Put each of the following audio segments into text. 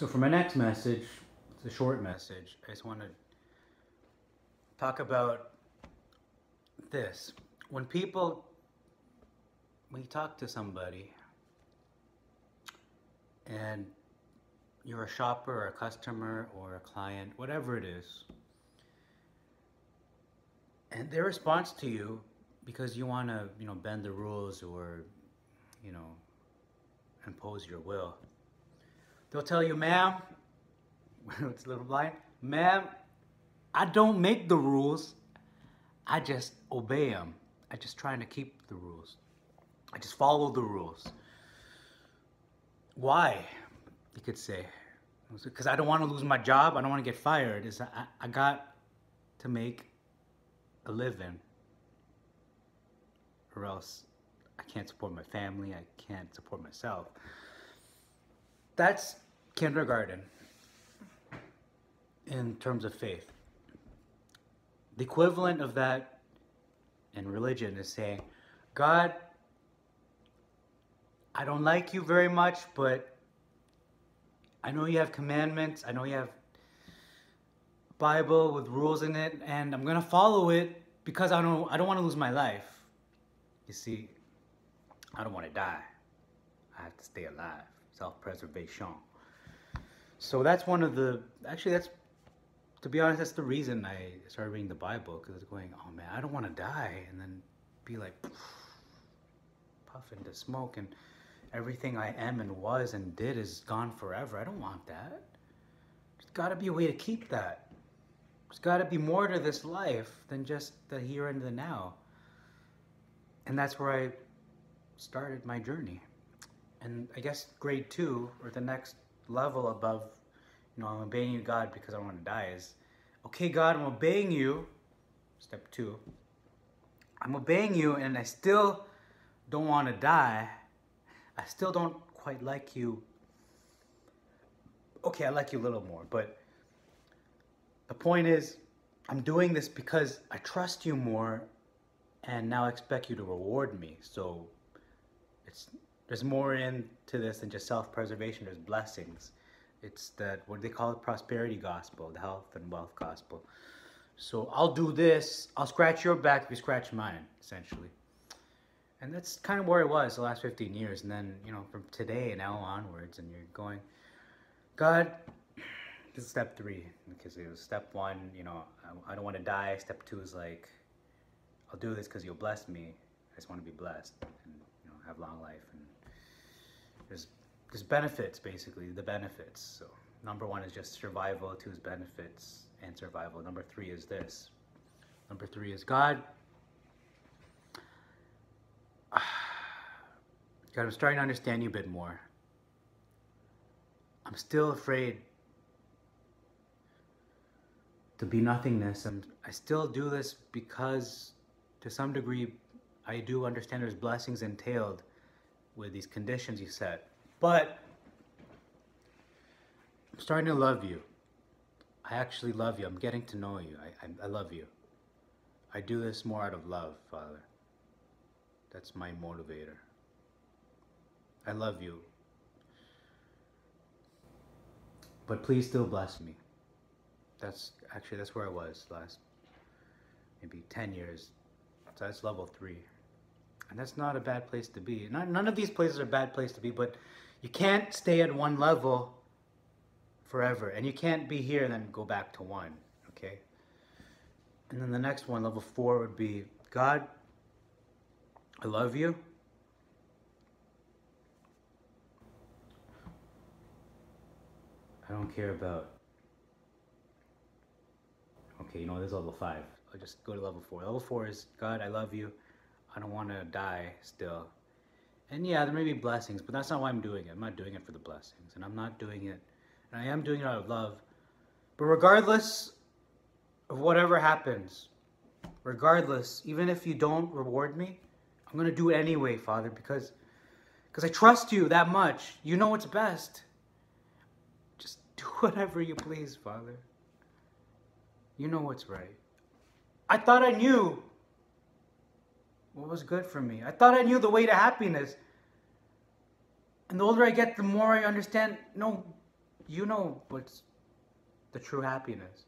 So for my next message, it's a short message. I just want to talk about this. When people, when you talk to somebody and you're a shopper or a customer or a client, whatever it is, and their response to you, because you want to, bend the rules or, you know, impose your will, they'll tell you, ma'am, it's a little blind, ma'am, I don't make the rules. I just obey them. I just trying to keep the rules. I just follow the rules. Why? You could say, because I don't want to lose my job. I don't want to get fired. I got to make a living, or else I can't support my family. I can't support myself. That's kindergarten in terms of faith. The equivalent of that in religion is saying, God, I don't like you very much, but I know you have commandments. I know you have Bible with rules in it, and I'm gonna follow it because I don't want to lose my life. You see, I don't want to die. I have to stay alive. Self-preservation. So that's one of the, actually that's, to be honest, that's the reason I started reading the Bible, because it's going, oh man, I don't want to die and then be like puff into smoke and everything I am and was and did is gone forever. I don't want that. There's got to be a way to keep that. There's got to be more to this life than just the here and the now. And that's where I started my journey. And I guess grade 2, or the next level above, I'm obeying you, God, because I don't want to die, is, okay, God, I'm obeying you. Step 2. I'm obeying you, and I still don't want to die. I still don't quite like you. Okay, I like you a little more, but the point is, I'm doing this because I trust you more, and now I expect you to reward me. So there's more into this than just self-preservation. There's blessings. It's that, what they call it, prosperity gospel, the health and wealth gospel. So I'll do this, I'll scratch your back if you scratch mine, essentially. And that's kind of where I was the last 15 years. And then, from today and now onwards, and you're going, God, this is step 3, because it was step 1, I don't want to die. Step 2 is like, I'll do this because you'll bless me. I just want to be blessed and, have long life. And there's benefits, basically, the benefits. So number 1 is just survival. 2 is benefits and survival. Number 3 is this. Number 3 is, God, I'm starting to understand you a bit more. I'm still afraid to be nothingness, and I still do this because, to some degree, I do understand there's blessings entailed with these conditions you set. But I'm starting to love you. I actually love you. I'm getting to know you. I love you. I do this more out of love, Father. That's my motivator. I love you. But please still bless me. That's where I was last maybe 10 years. So that's level 3. And that's not a bad place to be. None of these places are a bad place to be, but you can't stay at one level forever. And you can't be here and then go back to 1, okay? And then the next one, level 4, would be, God, I love you. I don't care about, okay, this is level 5. I'll just go to level 4. Level 4 is, God, I love you. I don't want to die still. And yeah, there may be blessings, but that's not why I'm doing it. I'm not doing it for the blessings. And I'm not doing it, and I am doing it out of love. But regardless of whatever happens, regardless, even if you don't reward me, I'm going to do it anyway, Father, because I trust you that much. You know what's best. Just do whatever you please, Father. You know what's right. I thought I knew what was good for me. I thought I knew the way to happiness. And the older I get, the more I understand, no, You know what's the true happiness.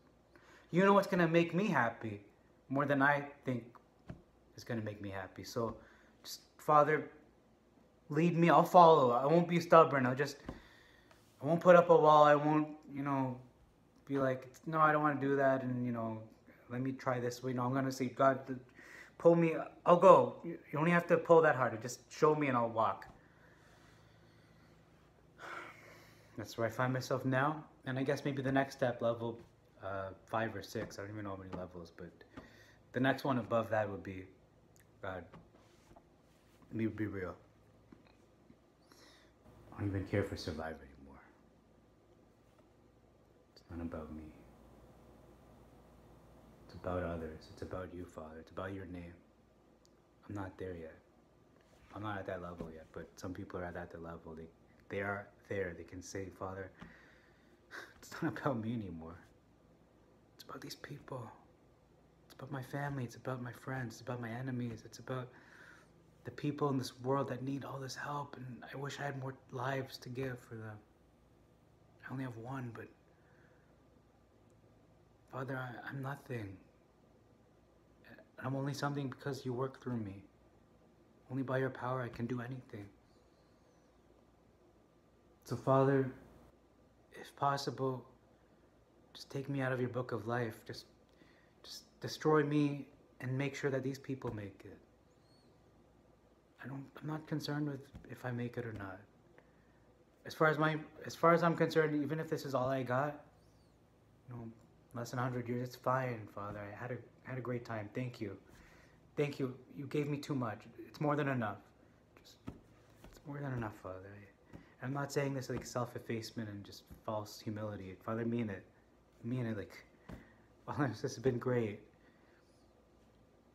You know what's gonna make me happy more than I think is gonna make me happy. So, just Father, lead me. I'll follow. I won't be stubborn. I won't put up a wall. I won't, be like, no, I don't want to do that, and let me try this way. No, I'm gonna say, God, pull me. I'll go. You only have to pull that harder. Just show me, and I'll walk. That's where I find myself now, and I guess maybe the next step, level 5 or 6. I don't even know how many levels, but the next one above that would be, God, let me be real. I don't even care for Survivor anymore. It's not about me. It's about others. It's about you, Father. It's about your name. I'm not there yet. I'm not at that level yet, but some people are at that level. They are there. They can say, Father, it's not about me anymore. It's about these people. It's about my family. It's about my friends. It's about my enemies. It's about the people in this world that need all this help, and I wish I had more lives to give for them. I only have one, but Father, I'm nothing. I'm only something because you work through me. Only by your power I can do anything. So Father, if possible, just take me out of your book of life. Just destroy me and make sure that these people make it. I'm not concerned with if I make it or not. As far as I'm concerned, even if this is all I got, less than 100 years, it's fine, Father. I had a great time. Thank you. Thank you. You gave me too much. It's more than enough. It's more than enough, Father. I'm not saying this like self-effacement and just false humility. Father, I mean it. Well, this has been great.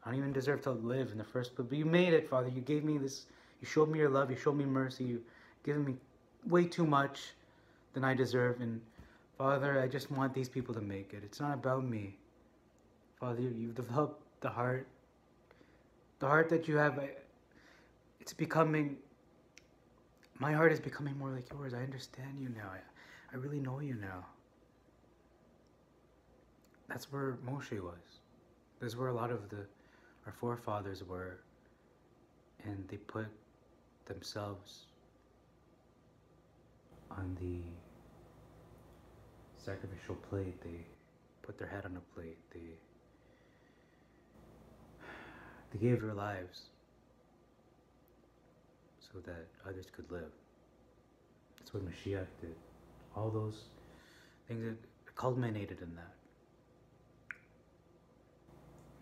I don't even deserve to live in the first place, but you made it, Father. You gave me this. You showed me your love. You showed me mercy. You've given me way too much than I deserve. And Father, I just want these people to make it. It's not about me. Father, you've developed the heart that you have. It's becoming, my heart is becoming more like yours. I understand you now. I really know you now. That's where Moshe was. That's where a lot of our forefathers were, and they put themselves on the sacrificial plate. They put their head on a plate. They gave their lives so that others could live. That's what Mashiach did. All those things that culminated in that.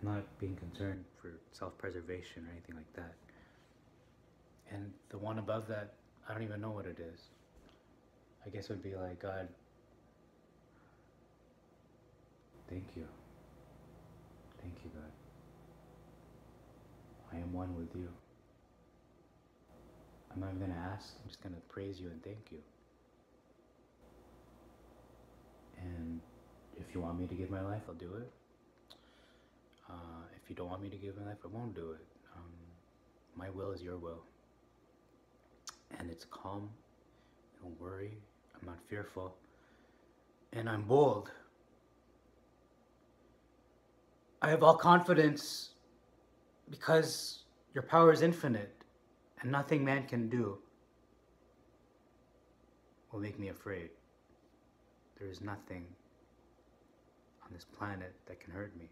Not being concerned for self-preservation or anything like that. And the one above that, I don't even know what it is. I guess it would be like, God, thank you. Thank you, God. I am one with you. I'm not even going to ask. I'm just going to praise you and thank you. And if you want me to give my life, I'll do it. If you don't want me to give my life, I won't do it. My will is your will. And it's calm. Don't worry. I'm not fearful. And I'm bold. I have all confidence because your power is infinite and nothing man can do will make me afraid. There is nothing on this planet that can hurt me.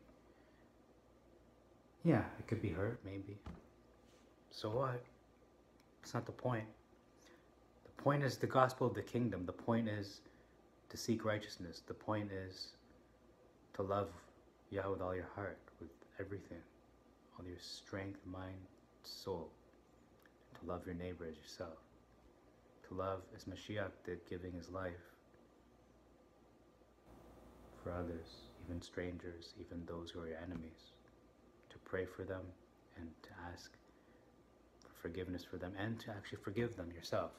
Yeah, it could be hurt, maybe. So what? It's not the point. The point is the gospel of the kingdom. The point is to seek righteousness. The point is to love Yah with all your heart, with everything, all your strength, mind, soul. To love your neighbor as yourself. To love as Mashiach did, giving his life for others, even strangers, even those who are your enemies. To pray for them and to ask for forgiveness for them and to actually forgive them yourself.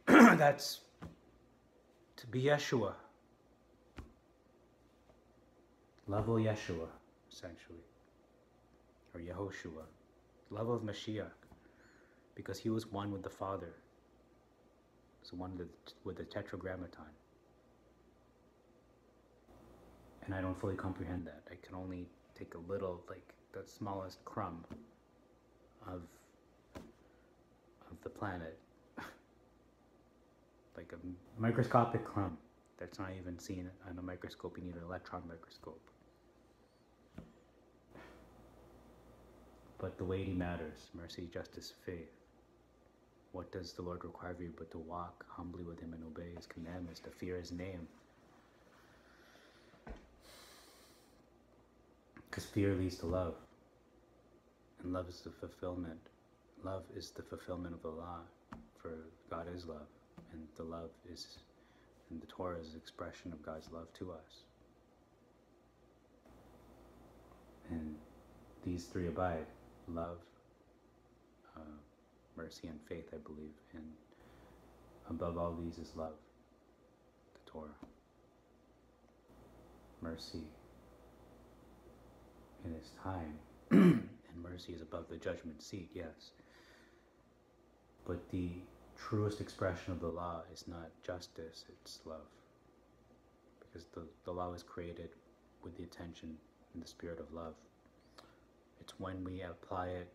That's to be Yeshua. Level Yeshua, essentially. Or Yehoshua. Level of Mashiach. Because he was one with the Father. It's the one with the tetragrammaton. And I don't fully comprehend that. I can only take a little, like the smallest crumb of the planet, like a microscopic crumb that's not even seen on a microscope. You need an electron microscope. But the weighty matters: mercy, justice, faith. What does the Lord require of you but to walk humbly with him and obey his commandments, to fear his name? Because fear leads to love, and love is the fulfillment. Love is the fulfillment of the law, for God is love, and the love is, and the Torah is an expression of God's love to us. And these three abide: love, mercy, and faith, I believe. And above all these is love, the Torah. Mercy in its time, and mercy is above the judgment seat, yes. But the truest expression of the law is not justice, it's love. Because the law was created with the intention and the spirit of love. It's when we apply it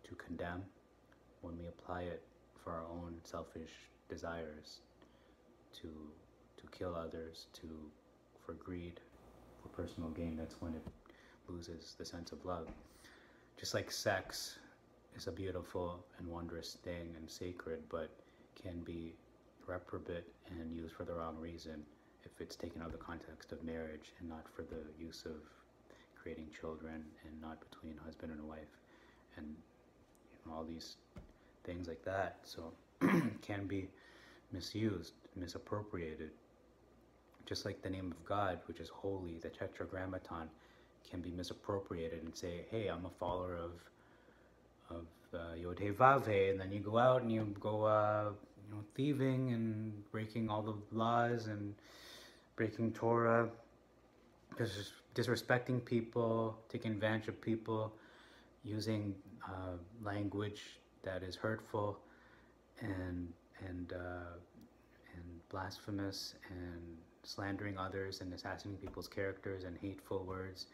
to condemn, when we apply it for our own selfish desires, to kill others, for greed, for personal gain, that's when it loses the sense of love. Just like sex is a beautiful and wondrous thing and sacred, but can be reprobate and used for the wrong reason if it's taken out of the context of marriage and not for the use of creating children, and not between husband and wife, and all these things like that. So can be misused, misappropriated. Just like the name of God, which is holy, the tetragrammaton, can be misappropriated and say, hey, I'm a follower of Yod He Vav He, and then you go out and you go thieving and breaking all the laws and breaking Torah, disrespecting people, taking advantage of people, using language that is hurtful and blasphemous, and slandering others and assassinating people's characters, and hateful words.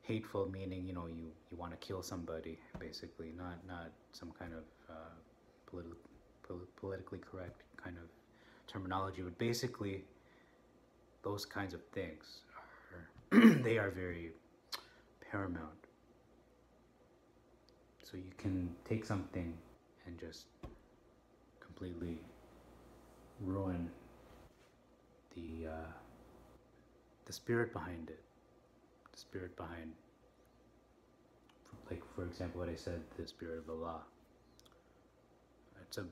Hateful meaning, you want to kill somebody, basically, not some kind of politically correct kind of terminology, but basically those kinds of things are they are very paramount. So you can take something and just completely ruin the spirit behind it. The spirit behind, like, for example, what I said, the spirit of the law. It's a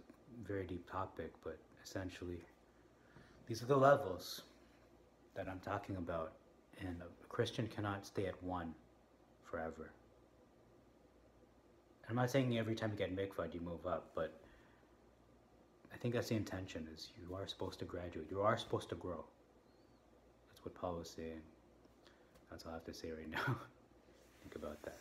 very deep topic, but essentially these are the levels that I'm talking about, and a Christian cannot stay at one forever. I'm not saying every time you get mikvah you move up, but I think that's the intention, is you are supposed to graduate, you are supposed to grow. That's what Paul was saying. That's all I have to say right now. Think about that.